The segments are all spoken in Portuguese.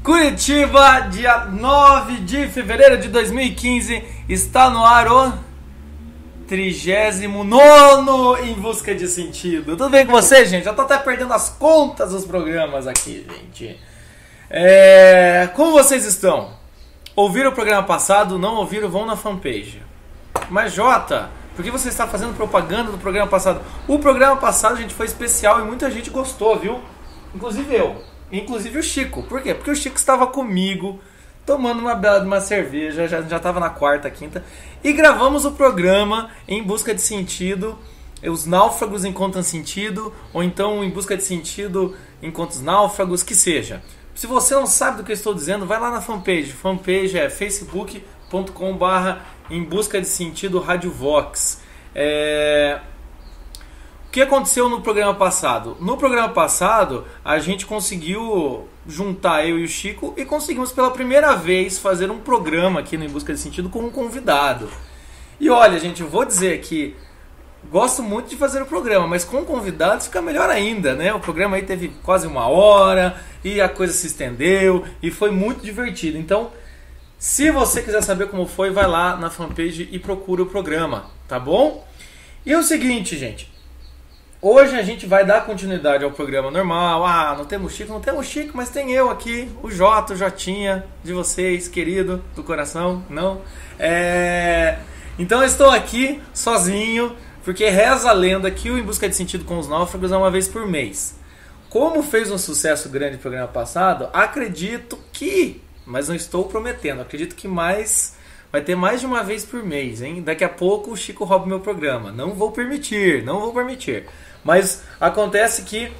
Curitiba, dia 9 de fevereiro de 2015, está no ar o 39º Em Busca de Sentido. Tudo bem com você, gente? Eu tô até perdendo as contas dos programas aqui, gente. Como vocês estão? Ouviram o programa passado? Não ouviram? Vão na fanpage. Mas Jota, por que você está fazendo propaganda do programa passado? O programa passado, gente, foi especial e muita gente gostou, viu? Inclusive eu. Inclusive o Chico. Por quê? Porque o Chico estava comigo, tomando uma bela de uma cerveja, já estava na quarta, quinta, e gravamos o programa Em Busca de Sentido. Os náufragos encontram sentido, ou então Em Busca de Sentido encontra os náufragos, que seja. Se você não sabe do que eu estou dizendo, vai lá na fanpage. Fanpage é facebook.com/, Em Busca de Sentido Rádio Vox. O que aconteceu no programa passado? No programa passado, a gente conseguiu juntar eu e o Chico e conseguimos pela primeira vez fazer um programa aqui no Em Busca de Sentido com um convidado. E olha, gente, eu vou dizer que gosto muito de fazer o programa, mas com convidados fica melhor ainda, né? O programa aí teve quase 1 hora e a coisa se estendeu e foi muito divertido. Então, se você quiser saber como foi, vai lá na fanpage e procura o programa, tá bom? E é o seguinte, gente. Hoje a gente vai dar continuidade ao programa normal. Não temos Chico, mas tem eu aqui, o Jota, o Jotinha de vocês, querido, do coração, não? Então eu estou aqui sozinho, porque reza a lenda que o Em Busca de Sentido com os Náufragos é uma vez por mês. Como fez um sucesso grande no programa passado, acredito que, mas não estou prometendo, acredito que vai ter mais de uma vez por mês, hein? Daqui a pouco o Chico rouba o meu programa. Não vou permitir. Mas acontece que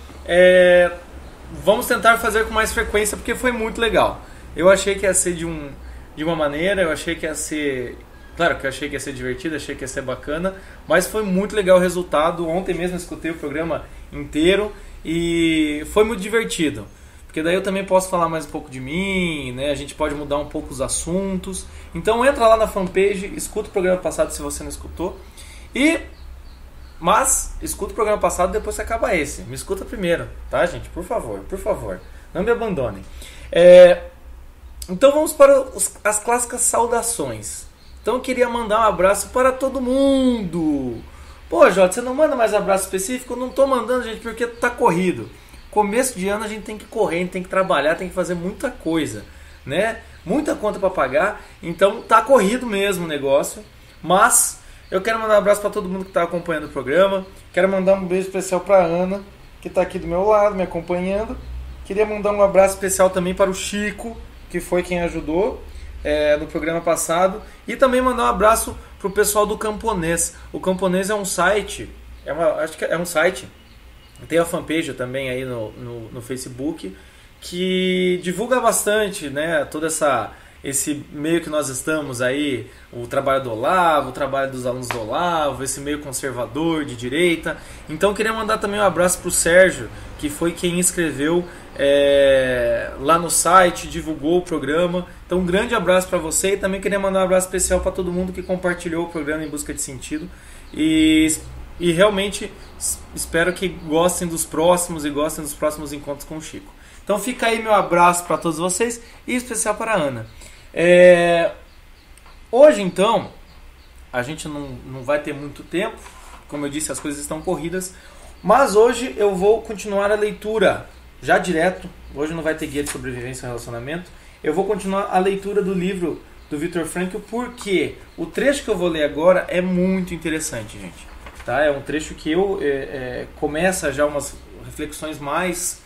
vamos tentar fazer com mais frequência, porque foi muito legal. Eu achei que ia ser de uma maneira, eu achei que ia ser... Claro que eu achei que ia ser divertido, achei que ia ser bacana, mas foi muito legal o resultado. Ontem mesmo eu escutei o programa inteiro e foi muito divertido. Porque daí eu também posso falar mais um pouco de mim, né? A gente pode mudar um pouco os assuntos. Então entra lá na fanpage, escuta o programa passado se você não escutou. Mas escuta o programa passado depois que acaba esse. Me escuta primeiro, tá, gente? Por favor. Não me abandonem. Então vamos para as clássicas saudações. Então eu queria mandar um abraço para todo mundo. Pô, Jota, você não manda mais abraço específico? Eu não tô mandando, gente, porque tá corrido. Começo de ano a gente tem que correr, a gente tem que trabalhar, tem que fazer muita coisa, né? Muita conta para pagar, então tá corrido mesmo o negócio. Mas eu quero mandar um abraço para todo mundo que está acompanhando o programa. Quero mandar um beijo especial para a Ana, que está aqui do meu lado, me acompanhando. Queria mandar um abraço especial também para o Chico, que foi quem ajudou no programa passado. E também mandar um abraço para o pessoal do Camponês. O Camponês é um site, acho que é um site. Tem a fanpage também aí no Facebook, que divulga bastante, né, toda esse meio que nós estamos aí, o trabalho do Olavo, o trabalho dos alunos do Olavo, esse meio conservador, de direita. Então queria mandar também um abraço para o Sérgio, que foi quem escreveu lá no site, divulgou o programa. Então um grande abraço para você, e também queria mandar um abraço especial para todo mundo que compartilhou o programa Em Busca de Sentido. E realmente espero que gostem dos próximos encontros com o Chico. Então fica aí meu abraço para todos vocês, e especial para a Ana. Hoje então a gente não vai ter muito tempo, como eu disse, as coisas estão corridas, mas hoje eu vou continuar a leitura já direto. Hoje não vai ter guia de sobrevivência e relacionamento. Eu vou continuar a leitura do livro do Viktor Frankl, porque o trecho que eu vou ler agora é muito interessante, gente, tá? É um trecho que começa já umas reflexões mais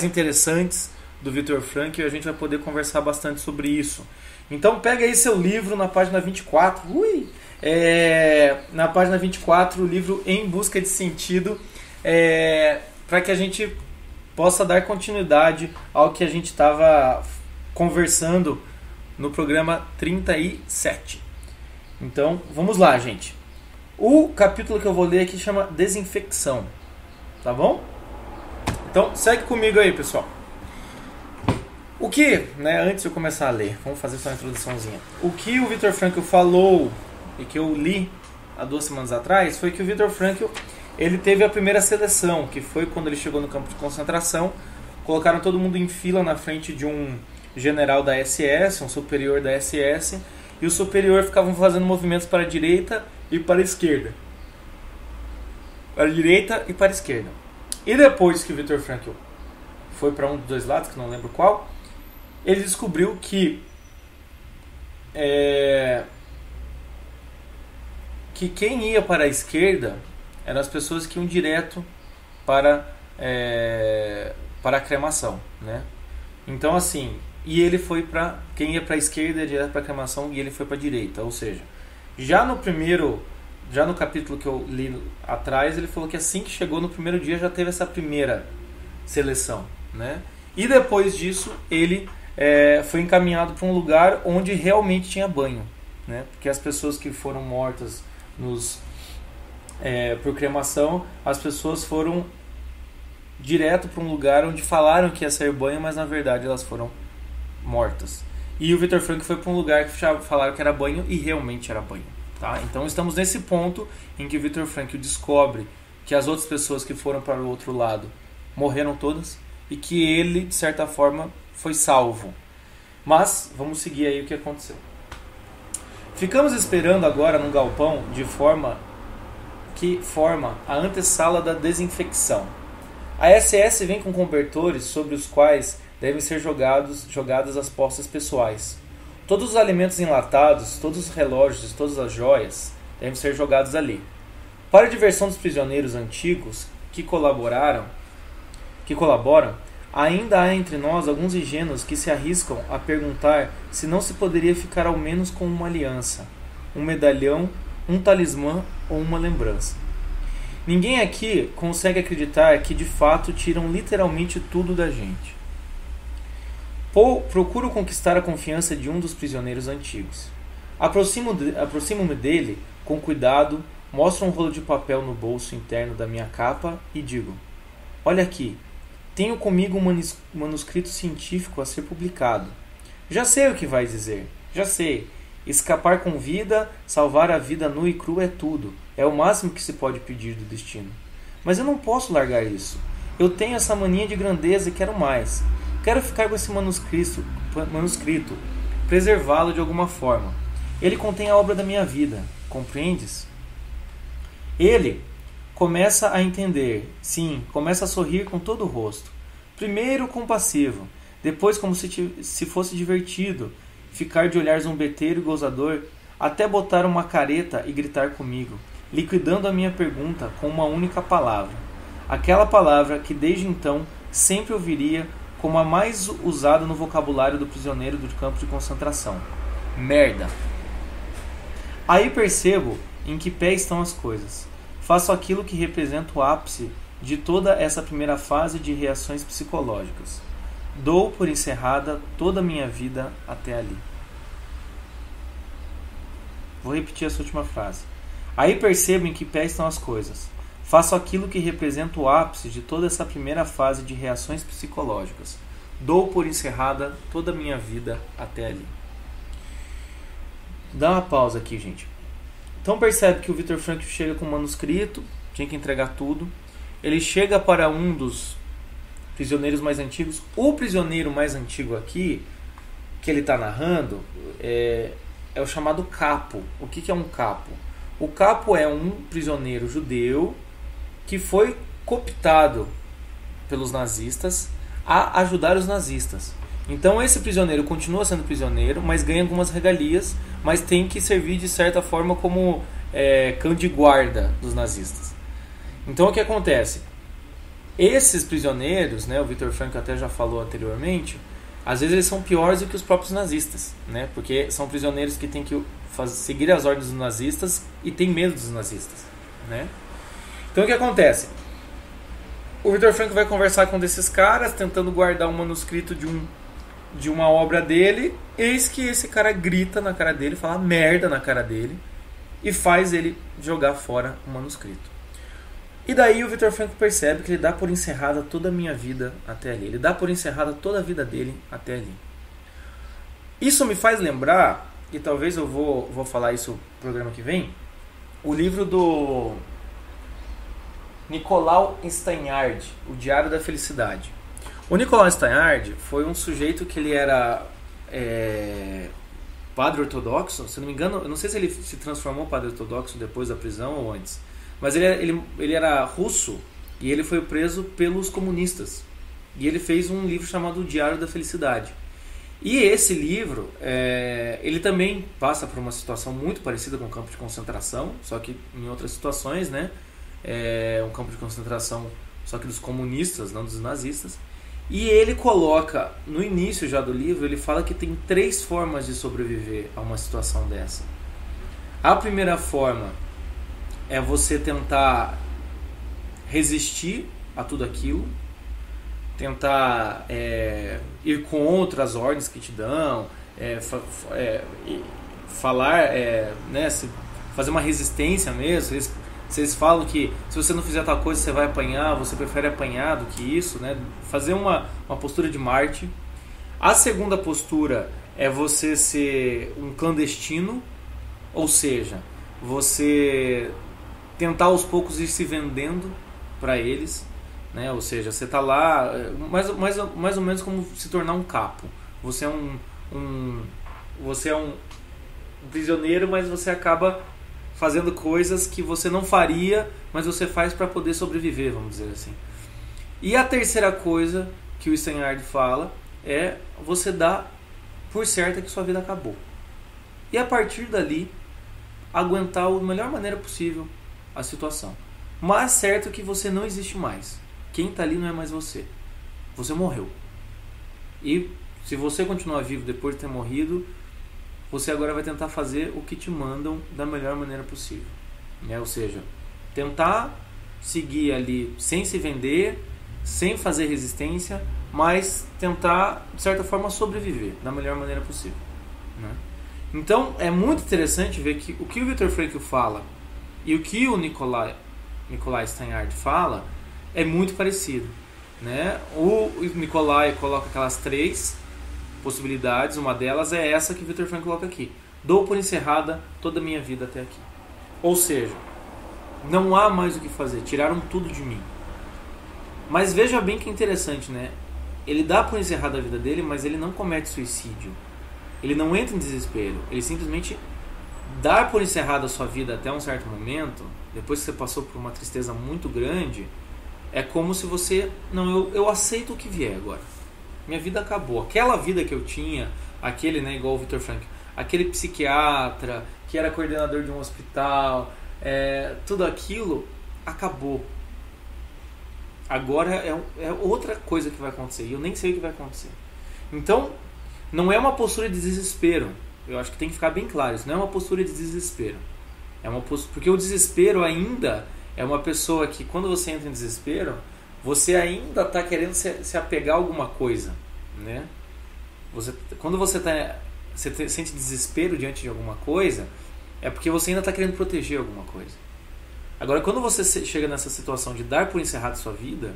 interessantes do Viktor Frankl, e a gente vai poder conversar bastante sobre isso. Então pega aí seu livro na página 24. Na página 24, o livro Em Busca de Sentido, para que a gente possa dar continuidade ao que a gente estava conversando no programa 37. Então vamos lá, gente. O capítulo que eu vou ler aqui chama Desinfecção, tá bom? Então segue comigo aí, pessoal. O que, antes de eu começar a ler, vamos fazer só uma introduçãozinha. O que o Viktor Frankl falou e que eu li há 2 semanas atrás foi que o Viktor Frankl, ele teve a primeira seleção, que foi quando ele chegou no campo de concentração. Colocaram todo mundo em fila na frente de um general da SS, um superior da SS, e o superior ficavam fazendo movimentos para a direita e para a esquerda. Para a direita e para a esquerda. E depois que o Viktor Frankl foi para um dos dois lados, que não lembro qual, ele descobriu que quem ia para a esquerda eram as pessoas que iam direto para a cremação, né? Então assim, e ele foi para quem ia para a esquerda ia direto para a cremação, e ele foi para a direita, ou seja, já no capítulo que eu li atrás, ele falou que assim que chegou no primeiro dia já teve essa primeira seleção, né? E depois disso ele foi encaminhado para um lugar onde realmente tinha banho, né? Porque as pessoas que foram mortas por cremação, as pessoas foram direto para um lugar onde falaram que ia ser banho, mas na verdade elas foram mortas. E o Viktor Frankl foi para um lugar que falaram que era banho e realmente era banho, tá? Então estamos nesse ponto em que o Viktor Frankl descobre que as outras pessoas que foram para o outro lado morreram todas e que ele, de certa forma, foi salvo. Mas vamos seguir aí o que aconteceu. Ficamos esperando agora num galpão que forma a antessala da desinfecção. A SS vem com cobertores sobre os quais devem ser jogadas as postas pessoais. Todos os alimentos enlatados, todos os relógios e todas as joias devem ser jogados ali. Para a diversão dos prisioneiros antigos que colaboram, ainda há entre nós alguns ingênuos que se arriscam a perguntar se não se poderia ficar ao menos com uma aliança, um medalhão, um talismã ou uma lembrança. Ninguém aqui consegue acreditar que de fato tiram literalmente tudo da gente. Procuro conquistar a confiança de um dos prisioneiros antigos. Aproximo-me dele com cuidado, mostro um rolo de papel no bolso interno da minha capa e digo: olha aqui, tenho comigo um manuscrito científico a ser publicado. Já sei o que vai dizer, já sei. Escapar com vida, salvar a vida nua e crua é tudo. É o máximo que se pode pedir do destino. Mas eu não posso largar isso. Eu tenho essa mania de grandeza e quero mais. Quero ficar com esse manuscrito, preservá-lo de alguma forma. Ele contém a obra da minha vida, compreendes? Ele começa a entender, sim, começa a sorrir com todo o rosto. Primeiro compassivo, depois como se fosse divertido, ficar de olhar zombeteiro e gozador, até botar uma careta e gritar comigo, liquidando a minha pergunta com uma única palavra. Aquela palavra que desde então sempre ouviria como a mais usada no vocabulário do prisioneiro do campo de concentração. Merda. Aí percebo em que pé estão as coisas. Faço aquilo que representa o ápice de toda essa primeira fase de reações psicológicas. Dou por encerrada toda a minha vida até ali. Vou repetir essa última frase. Aí percebo em que pé estão as coisas. Faço aquilo que representa o ápice de toda essa primeira fase de reações psicológicas. Dou por encerrada toda a minha vida até ali. Dá uma pausa aqui, gente. Então percebe que o Viktor Frankl chega com o manuscrito, tinha que entregar tudo. Ele chega para um dos prisioneiros mais antigos. O prisioneiro mais antigo aqui, que ele está narrando, é o chamado capo. O que é um capo? O capo é um prisioneiro judeu que foi cooptado pelos nazistas a ajudar os nazistas. Então esse prisioneiro continua sendo prisioneiro, mas ganha algumas regalias, mas tem que servir de certa forma como cão de guarda dos nazistas. Então o que acontece? Esses prisioneiros, né, o Viktor Frankl até já falou anteriormente, às vezes eles são piores do que os próprios nazistas, né, porque são prisioneiros que têm que seguir as ordens dos nazistas e têm medo dos nazistas, né? Então o que acontece? O Viktor Frankl vai conversar com um desses caras, tentando guardar um manuscrito de uma obra dele. Eis que esse cara grita na cara dele, fala merda na cara dele e faz ele jogar fora o manuscrito. E daí o Viktor Frankl percebe que ele dá por encerrada toda a minha vida até ali. Ele dá por encerrada toda a vida dele até ali. Isso me faz lembrar, e talvez eu vou falar isso no programa que vem, o livro do Nicolau Steinhardt, O Diário da Felicidade. O Nicolai Steinhardt foi um sujeito que ele era padre ortodoxo, se não me engano, eu não sei se ele se transformou em padre ortodoxo depois da prisão ou antes, mas ele era russo e ele foi preso pelos comunistas. E ele fez um livro chamado O Diário da Felicidade. E esse livro, ele também passa por uma situação muito parecida com o campo de concentração, só que em outras situações, né? Um campo de concentração, só que dos comunistas, não dos nazistas. E ele coloca, no início já do livro, ele fala que tem 3 formas de sobreviver a uma situação dessa. A primeira forma é você tentar resistir a tudo aquilo, tentar ir contra as ordens que te dão, falar, né, fazer uma resistência mesmo. Vocês falam que se você não fizer tal coisa você vai apanhar, você prefere apanhar do que isso, né? Fazer uma postura de Marte. A segunda postura é você ser um clandestino, ou seja, você tentar aos poucos ir se vendendo para eles, né? Ou seja, você está lá mais ou menos como se tornar um capo. Você é um prisioneiro, mas você acaba fazendo coisas que você não faria, mas você faz para poder sobreviver, vamos dizer assim. E a terceira coisa que o Steinhardt fala é você dar por certa que sua vida acabou. E a partir dali, aguentar da melhor maneira possível a situação. Mas certo que você não existe mais. Quem está ali não é mais você. Você morreu. E se você continuar vivo depois de ter morrido, você agora vai tentar fazer o que te mandam da melhor maneira possível, né? Ou seja, tentar seguir ali sem se vender, sem fazer resistência, mas tentar, de certa forma, sobreviver da melhor maneira possível, né? Então, é muito interessante ver que o que o Viktor Frankl fala e o que o Nicolai Steinhardt fala é muito parecido, né? O Nicolai coloca aquelas 3 possibilidades, uma delas é essa que o Viktor Frankl coloca aqui: dou por encerrada toda a minha vida até aqui. Ou seja, não há mais o que fazer, tiraram tudo de mim. Mas veja bem que interessante, né? Ele dá por encerrada a vida dele, mas ele não comete suicídio, ele não entra em desespero, ele simplesmente dá por encerrada a sua vida até um certo momento. Depois que você passou por uma tristeza muito grande, é como se você, eu aceito o que vier agora. Minha vida acabou. Aquela vida que eu tinha, aquele, né, igual o Viktor Frankl, aquele psiquiatra que era coordenador de um hospital, tudo aquilo acabou. Agora é outra coisa que vai acontecer e eu nem sei o que vai acontecer. Então, não é uma postura de desespero. Eu acho que tem que ficar bem claro. Isso não é uma postura de desespero. É uma postura, porque o desespero ainda é uma pessoa que, quando você entra em desespero, você ainda está querendo se apegar a alguma coisa, né? Quando você sente desespero diante de alguma coisa, é porque você ainda está querendo proteger alguma coisa. Agora, quando você chega nessa situação de dar por encerrada a sua vida,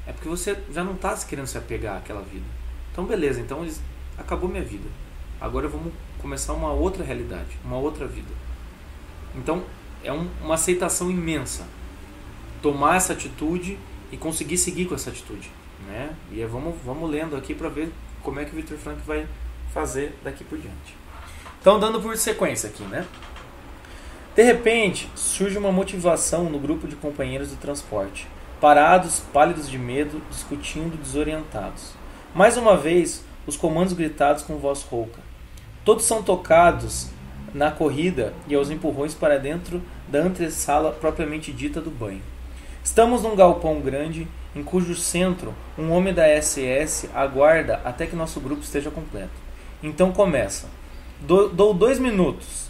é porque você já não está querendo se apegar àquela vida. Então, beleza, então acabou minha vida. Agora vamos começar uma outra realidade, uma outra vida. Então, é uma aceitação imensa. Tomar essa atitude e conseguir seguir com essa atitude, né? E vamos lendo aqui para ver como é que o Viktor Frankl vai fazer daqui por diante. Então, dando por sequência aqui, né? De repente, surge uma motivação no grupo de companheiros de transporte, parados, pálidos de medo, discutindo, desorientados. Mais uma vez, os comandos gritados com voz rouca. Todos são tocados na corrida e aos empurrões para dentro da antessala propriamente dita do banho. Estamos num galpão grande, em cujo centro um homem da SS aguarda até que nosso grupo esteja completo. Então começa. Dou 2 minutos.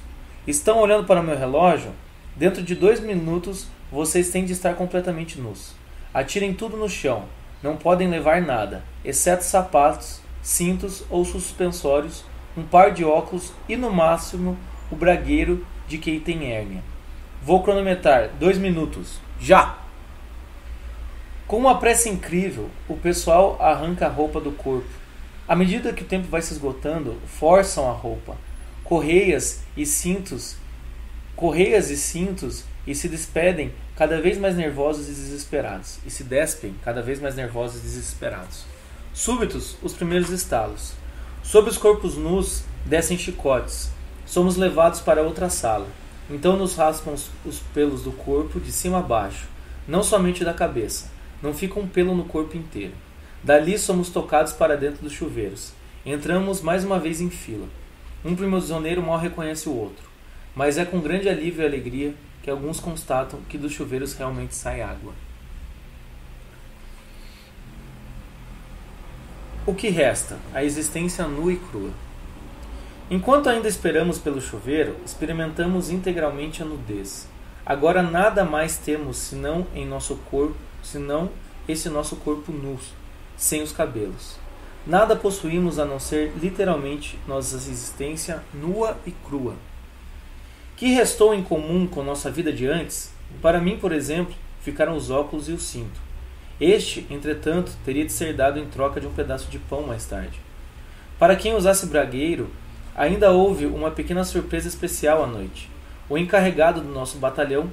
Estão olhando para o meu relógio? Dentro de 2 minutos vocês têm de estar completamente nus. Atirem tudo no chão. Não podem levar nada, exceto sapatos, cintos ou suspensórios, um par de óculos e, no máximo, o bragueiro de quem tem hérnia. Vou cronometrar 2 minutos. Já! Com uma pressa incrível, o pessoal arranca a roupa do corpo. À medida que o tempo vai se esgotando, forçam a roupa. Correias e cintos e se despedem cada vez mais nervosos e desesperados. Súbitos, os primeiros estalos. Sob os corpos nus, descem chicotes. Somos levados para outra sala. Então nos raspam os pelos do corpo de cima a baixo, não somente da cabeça. Não fica um pelo no corpo inteiro. Dali somos tocados para dentro dos chuveiros. Entramos mais uma vez em fila. Um prisioneiro mal reconhece o outro. Mas é com grande alívio e alegria que alguns constatam que dos chuveiros realmente sai água. O que resta? A existência nua e crua. Enquanto ainda esperamos pelo chuveiro, experimentamos integralmente a nudez. Agora nada mais temos senão esse nosso corpo nu, sem os cabelos. Nada possuímos a não ser literalmente nossa existência nua e crua. Que restou em comum com nossa vida de antes? Para mim, por exemplo, ficaram os óculos e o cinto. Este, entretanto, teria de ser dado em troca de um pedaço de pão mais tarde. Para quem usasse bragueiro, ainda houve uma pequena surpresa especial à noite. O encarregado do nosso batalhão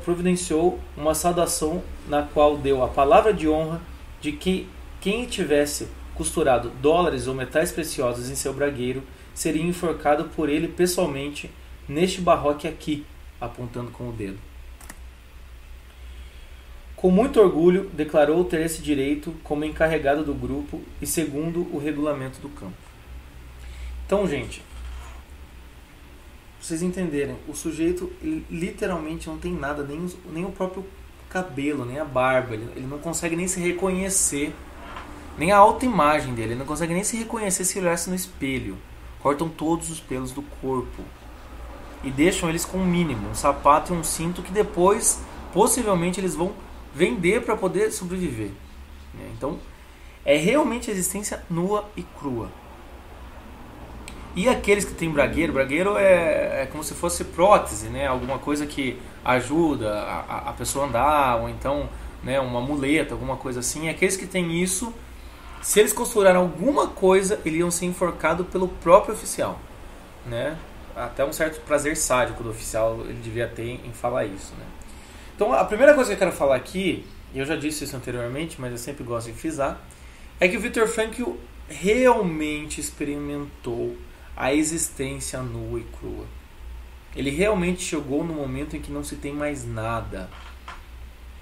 providenciou uma saudação na qual deu a palavra de honra de que quem tivesse costurado dólares ou metais preciosos em seu bragueiro seria enforcado por ele pessoalmente neste barroque aqui, apontando com o dedo. Com muito orgulho, declarou ter esse direito como encarregado do grupo e segundo o regulamento do campo. Então, gente, pra vocês entenderem, o sujeito literalmente não tem nada, nem o próprio cabelo, nem a barba, ele não consegue nem se reconhecer, nem a autoimagem dele, ele não consegue nem se reconhecer se olhasse no espelho. Cortam todos os pelos do corpo e deixam eles com o mínimo, um sapato e um cinto que depois, possivelmente, eles vão vender para poder sobreviver. Então, é realmente a existência nua e crua. E aqueles que têm bragueiro é como se fosse prótese, né? Alguma coisa que ajuda a pessoa a andar, ou então, né, uma muleta, alguma coisa assim. E aqueles que têm isso, se eles costuraram alguma coisa, eles iam ser enforcados pelo próprio oficial, né? Até um certo prazer sádico do oficial ele devia ter em falar isso, né? Então, a primeira coisa que eu quero falar aqui, e eu já disse isso anteriormente, mas eu sempre gosto de frisar, é que o Viktor Frankl realmente experimentou a existência nua e crua. Ele realmente chegou no momento em que não se tem mais nada.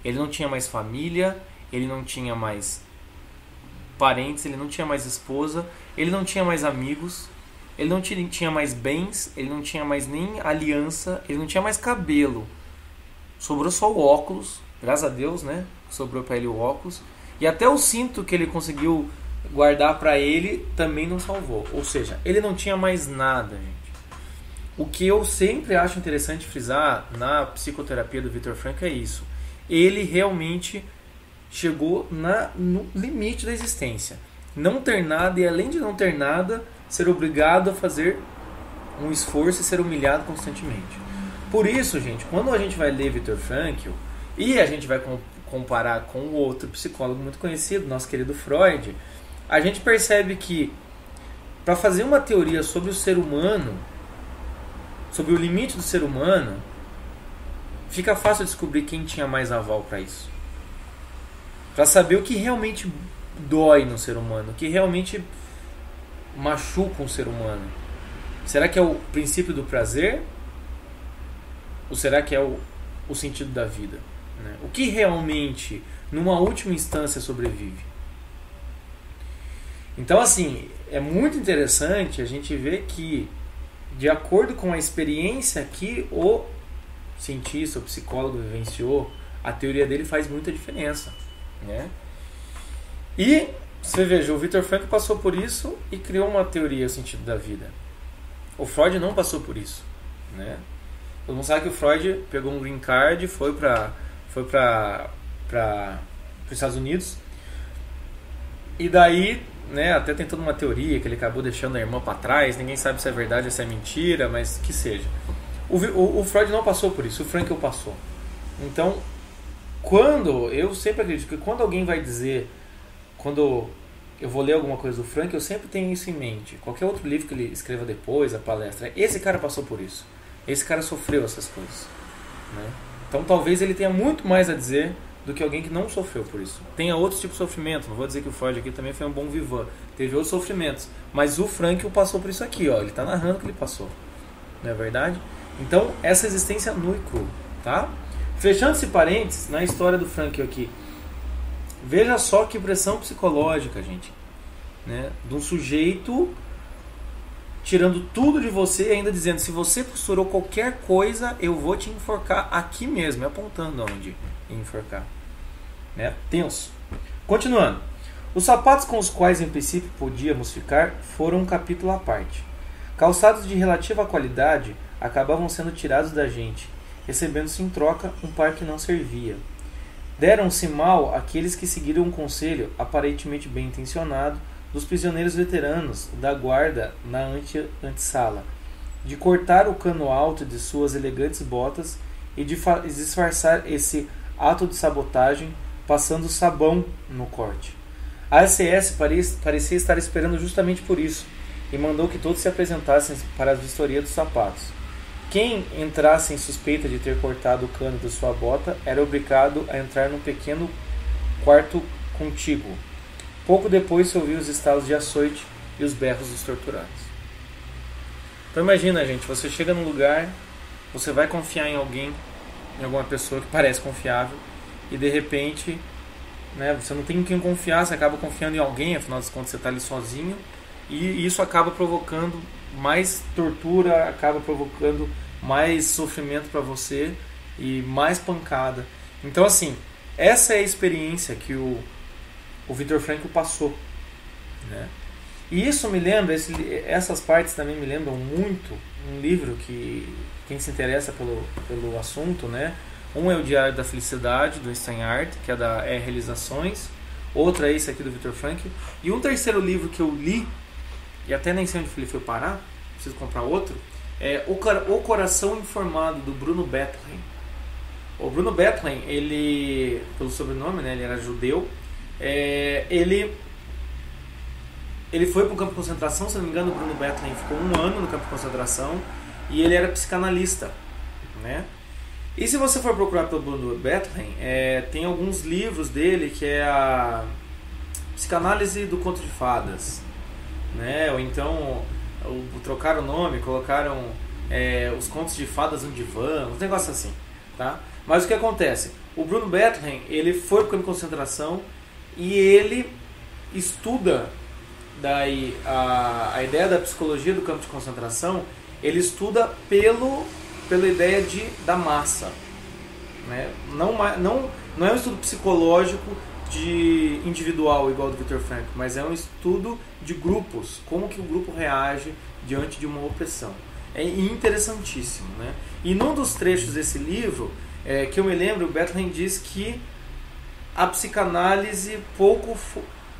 Ele não tinha mais família, ele não tinha mais parentes, ele não tinha mais esposa, ele não tinha mais amigos, ele não tinha mais bens, ele não tinha mais nem aliança, ele não tinha mais cabelo. Sobrou só o óculos, graças a Deus, né? Sobrou para ele o óculos. E até o cinto que ele conseguiu guardar para ele também não salvou. Ou seja, ele não tinha mais nada, gente. O que eu sempre acho interessante frisar na psicoterapia do Viktor Frankl é isso. Ele realmente chegou no limite da existência. Não ter nada e, além de não ter nada, ser obrigado a fazer um esforço e ser humilhado constantemente. Por isso, gente, quando a gente vai ler Viktor Frankl e a gente vai comparar com o outro psicólogo muito conhecido, nosso querido Freud, a gente percebe que para fazer uma teoria sobre o ser humano, sobre o limite do ser humano, fica fácil descobrir quem tinha mais aval para isso. Para saber o que realmente dói no ser humano, o que realmente machuca um ser humano. Será que é o princípio do prazer? Ou será que é o sentido da vida? Né? O que realmente, numa última instância, sobrevive? Então, assim, é muito interessante a gente ver que, de acordo com a experiência que o cientista, o psicólogo vivenciou, a teoria dele faz muita diferença, né? E você veja, o Viktor Frankl passou por isso e criou uma teoria, o sentido da vida. O Freud não passou por isso, né? Todo mundo sabe que o Freud pegou um green card, foi para os Estados Unidos, e daí, né, até tem toda uma teoria que ele acabou deixando a irmã para trás, ninguém sabe se é verdade ou se é mentira, mas que seja. O Freud não passou por isso, o Frankl passou. Então, eu sempre acredito que quando alguém vai dizer, quando eu vou ler alguma coisa do Frankl, eu sempre tenho isso em mente. Qualquer outro livro que ele escreva depois, a palestra, esse cara passou por isso. Esse cara sofreu essas coisas, né? Então talvez ele tenha muito mais a dizer do que alguém que não sofreu por isso. Tem outros tipos de sofrimento, não vou dizer que o Freud aqui também foi um bom vivant, teve outros sofrimentos, mas o Frankl passou por isso aqui, ó, ele está narrando o que ele passou, não é verdade? Então, essa existência nua e crua, tá? Fechando esse parênteses, na história do Frankl aqui, veja só que pressão psicológica, gente, né? De um sujeito tirando tudo de você e ainda dizendo, se você costurou qualquer coisa, eu vou te enforcar aqui mesmo, apontando onde enforcar, né? Tenso. Continuando, os sapatos com os quais em princípio podíamos ficar foram um capítulo à parte. Calçados de relativa qualidade acabavam sendo tirados da gente, recebendo-se em troca um par que não servia. Deram-se mal aqueles que seguiram um conselho aparentemente bem intencionado dos prisioneiros veteranos da guarda na antessala, de cortar o cano alto de suas elegantes botas e de disfarçar esse ato de sabotagem passando sabão no corte. A SS parecia estar esperando justamente por isso e mandou que todos se apresentassem para a vistoria dos sapatos. Quem entrasse em suspeita de ter cortado o cano de sua bota era obrigado a entrar num pequeno quarto contíguo. Pouco depois se ouviu os estalos de açoite e os berros dos torturados. Então imagina, gente, você chega num lugar, você vai confiar em alguém, em alguma pessoa que parece confiável, e de repente, né, você não tem em quem confiar, você acaba confiando em alguém, afinal de contas você está ali sozinho, e isso acaba provocando mais tortura, acaba provocando mais sofrimento para você e mais pancada. Então assim, essa é a experiência que o Viktor Frankl passou, né? E isso me lembra, essas partes também me lembram muito um livro que quem se interessa pelo assunto, né? Um é o Diário da Felicidade, do Steinhardt, que é da Realizações. Outro é esse aqui do Viktor Frankl. E um terceiro livro que eu li, e até nem sei onde ele foi parar, preciso comprar outro, é O Coração Informado, do Bruno Bethlen. O Bruno Bethlen, ele, pelo sobrenome, né, ele era judeu, ele foi para o campo de concentração, se não me engano o Bruno Bethlen ficou 1 ano no campo de concentração, e ele era psicanalista, né? E se você for procurar pelo Bruno Bethlen, tem alguns livros dele que é a Psicanálise do Conto de Fadas, né? Ou então trocaram o nome, colocaram os Contos de Fadas no Divã, uns negócios assim, tá? Mas o que acontece? O Bruno Bethlen, ele foi para o campo de concentração e ele estuda daí a ideia da psicologia do campo de concentração, ele estuda pela ideia da massa, né? Não é um estudo psicológico individual igual ao do Viktor Frankl, mas é um estudo de grupos, como que o grupo reage diante de uma opressão. É interessantíssimo, né? E num dos trechos desse livro, que eu me lembro, o Bethlen diz que a psicanálise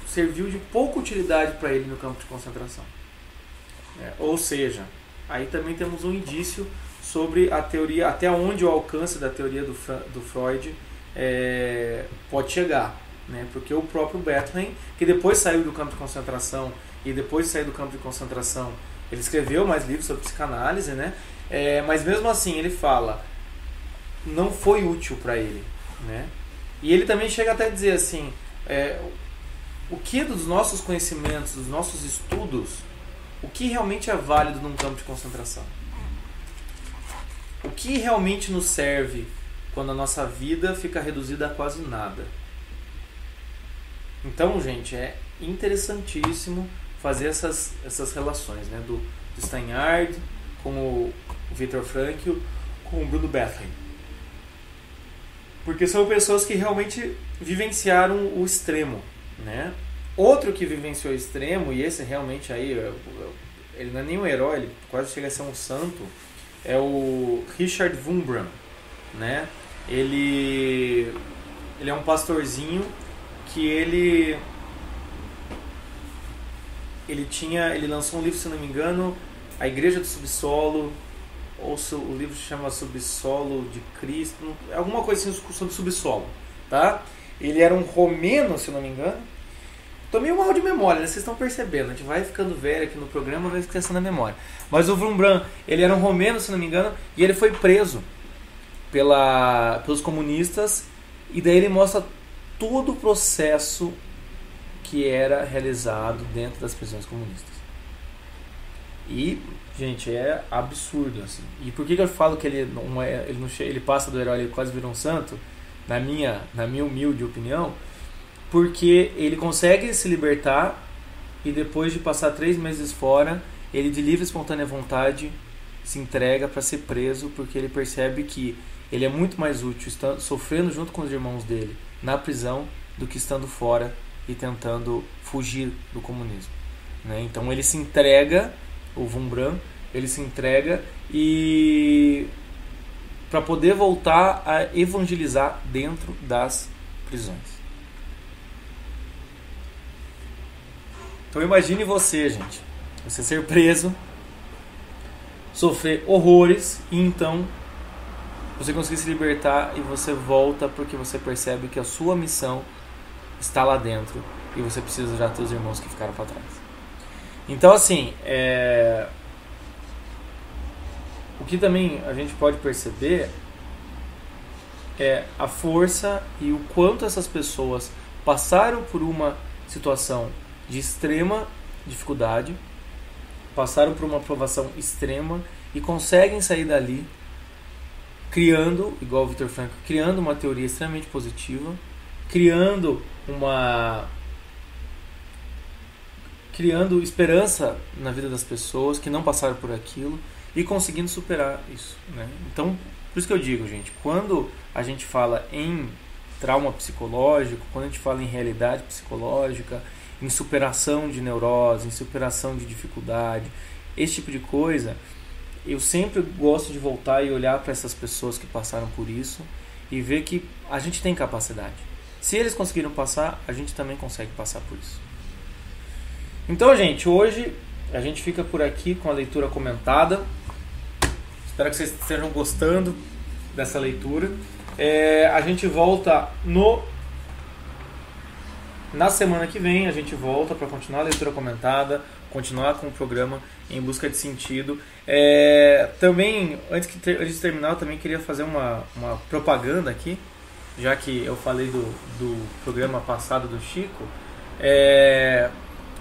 serviu de pouca utilidade para ele no campo de concentração. Ou seja, aí também temos um indício sobre a teoria, até onde o alcance da teoria do Freud pode chegar, né? Porque o próprio Bethlen, que depois saiu do campo de concentração e depois de sair do campo de concentração ele escreveu mais livros sobre psicanálise, né? Mas mesmo assim ele fala, não foi útil para ele, né? E ele também chega até a dizer assim, o que dos nossos conhecimentos, dos nossos estudos, o que realmente é válido num campo de concentração? O que realmente nos serve quando a nossa vida fica reduzida a quase nada? Então, gente, é interessantíssimo fazer essas relações, né? Do Steinhardt com o Viktor Frankl com o Bruno Bethlen. Porque são pessoas que realmente vivenciaram o extremo, né? Outro que vivenciou o extremo, e esse realmente aí, ele não é nem um herói, ele quase chega a ser um santo, é o Richard Wurmbrand, né? Ele é um pastorzinho que ele lançou um livro, se não me engano, A Igreja do Subsolo, ou o livro se chama Subsolo de Cristo, alguma coisa assim sobre subsolo, tá? Ele era um romeno, se não me engano. Tô meio mal de memória, né? Vocês estão percebendo, a gente vai ficando velho aqui no programa, vai esquecendo a memória. Mas o Wurmbrand, ele era um romeno, se não me engano, e ele foi preso pelos comunistas E daí ele mostra todo o processo que era realizado dentro das prisões comunistas. E, gente, é absurdo, assim. E por que eu falo que ele não é, ele passa do herói, ele quase virou um santo, na minha humilde opinião, porque ele consegue se libertar e depois de passar 3 meses fora, ele de livre e espontânea vontade se entrega para ser preso, porque ele percebe que ele é muito mais útil sofrendo junto com os irmãos dele na prisão do que estando fora e tentando fugir do comunismo, né? Então ele se entrega, o Von Braun, ele se entrega e para poder voltar a evangelizar dentro das prisões. Então imagine você, gente, você ser preso, sofrer horrores e então você conseguir se libertar e você volta porque você percebe que a sua missão está lá dentro e você precisa já ter os irmãos que ficaram para trás. Então, assim, o que também a gente pode perceber é a força e o quanto essas pessoas passaram por uma situação de extrema dificuldade, passaram por uma provação extrema e conseguem sair dali criando, igual o Viktor Frankl, criando uma teoria extremamente positiva, criando esperança na vida das pessoas que não passaram por aquilo e conseguindo superar isso, né? Então, por isso que eu digo, gente, quando a gente fala em trauma psicológico, quando a gente fala em realidade psicológica, em superação de neurose, em superação de dificuldade, esse tipo de coisa, eu sempre gosto de voltar e olhar para essas pessoas que passaram por isso e ver que a gente tem capacidade. Se eles conseguiram passar, a gente também consegue passar por isso. Então, gente, hoje a gente fica por aqui com a leitura comentada. Espero que vocês estejam gostando dessa leitura. A gente volta na semana que vem, a gente volta para continuar a leitura comentada, continuar com o programa Em Busca de Sentido. Também, antes de terminar, eu também queria fazer uma propaganda aqui, já que eu falei do programa passado do Chico.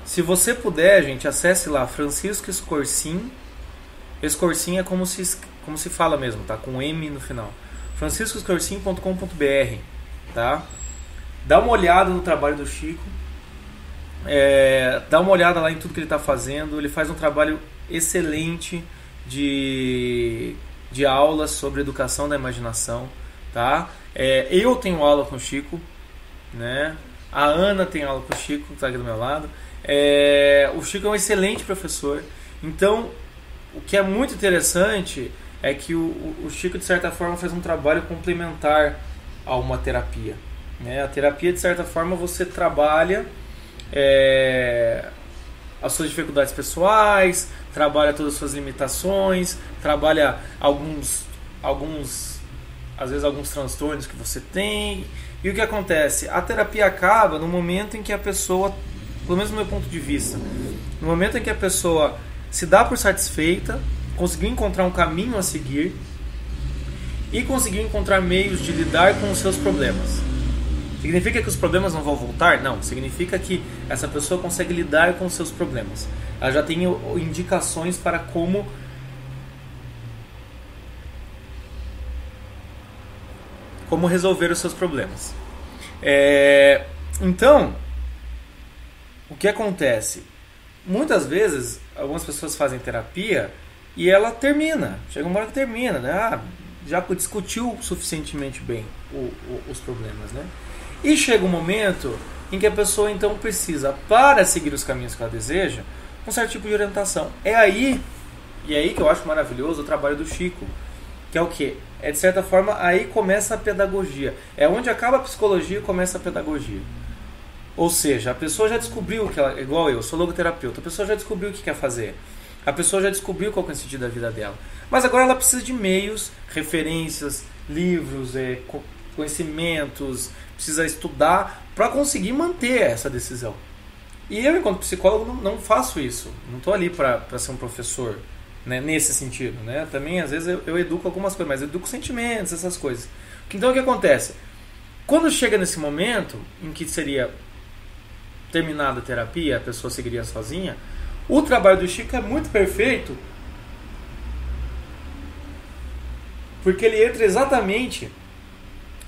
Se você puder, gente, acesse lá Francisco Escorcin. Escorcin é como se fala mesmo, tá? Com M no final. franciscoescorcin.com.br, tá? Dá uma olhada no trabalho do Chico. Dá uma olhada lá em tudo que ele está fazendo. Ele faz um trabalho excelente de aulas sobre educação da imaginação, tá? Eu tenho aula com o Chico, né? A Ana tem aula com o Chico, que está aqui do meu lado. O Chico é um excelente professor. Então, o que é muito interessante é que o Chico, de certa forma, faz um trabalho complementar a uma terapia, né? A terapia, de certa forma, você trabalha as suas dificuldades pessoais, trabalha todas as suas limitações, trabalha às vezes alguns transtornos que você tem. E o que acontece? A terapia acaba no momento em que a pessoa, pelo menos do meu ponto de vista, no momento em que a pessoa se dá por satisfeita, conseguiu encontrar um caminho a seguir e conseguiu encontrar meios de lidar com os seus problemas. Significa que os problemas não vão voltar? Não, significa que essa pessoa consegue lidar com os seus problemas. Ela já tem indicações para como resolver os seus problemas. Então, o que acontece? Muitas vezes, algumas pessoas fazem terapia e ela termina. Chega uma hora que termina, né? Já discutiu suficientemente bem os problemas, né? E chega um momento em que a pessoa então precisa, para seguir os caminhos que ela deseja, um certo tipo de orientação. E aí que eu acho maravilhoso o trabalho do Chico, que é o quê? De certa forma, aí começa a pedagogia. É onde acaba a psicologia e começa a pedagogia. Ou seja, a pessoa já descobriu que ela, igual eu, sou logoterapeuta, a pessoa já descobriu o que quer fazer. A pessoa já descobriu qual é o sentido da vida dela. Mas agora ela precisa de meios, referências, livros, conhecimentos, precisa estudar para conseguir manter essa decisão. E eu, enquanto psicólogo, não faço isso. Não estou ali para ser um professor, né, nesse sentido, né? Também, às vezes, eu educo algumas coisas, mas eu educo sentimentos, essas coisas. Então, o que acontece? Quando chega nesse momento em que seria terminada a terapia, a pessoa seguiria sozinha, o trabalho do Chico é muito perfeito, porque ele entra exatamente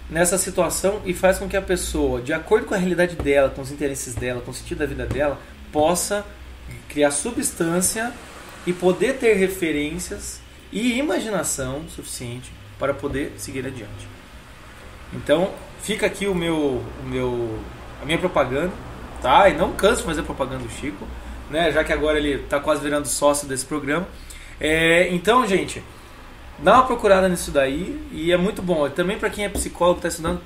nessa situação e faz com que a pessoa, de acordo com a realidade dela, com os interesses dela, com o sentido da vida dela, possa criar substância e poder ter referências e imaginação suficiente para poder seguir adiante. Então, fica aqui a minha propaganda, tá? E não canso de fazer propaganda do Chico, né? Já que agora ele está quase virando sócio desse programa. Então, gente, dá uma procurada nisso daí e é muito bom. Também para quem é psicólogo, está estudando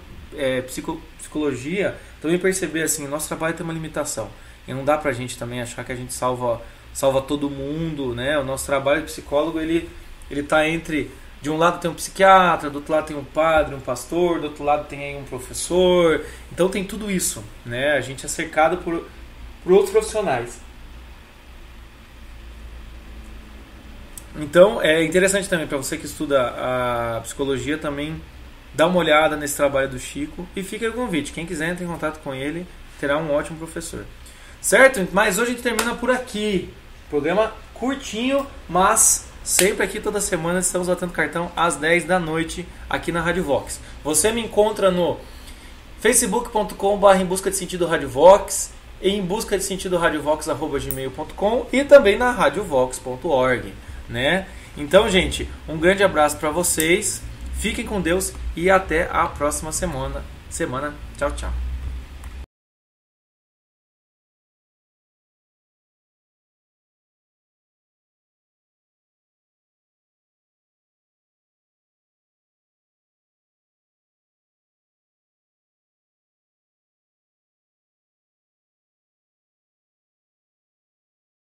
psicologia, também perceber assim, nosso trabalho tem uma limitação. E não dá pra gente também achar que a gente salva todo mundo, né? O nosso trabalho de psicólogo, ele tá entre... De um lado tem um psiquiatra, do outro lado tem um padre, um pastor, do outro lado tem aí um professor. Então tem tudo isso, né? A gente é cercado por outros profissionais. Então é interessante também para você que estuda a psicologia também dar uma olhada nesse trabalho do Chico e fica o convite. Quem quiser entrar em contato com ele, terá um ótimo professor. Certo? Mas hoje a gente termina por aqui. Programa curtinho, mas sempre aqui toda semana estamos batendo cartão às 10 da noite aqui na Rádio Vox. Você me encontra no facebook.com/, em busca de sentido Rádio Vox, em busca de sentido radiovox@gmail.com e também na radiovox.org, né? Então, gente, um grande abraço para vocês. Fiquem com Deus e até a próxima semana. Tchau, tchau.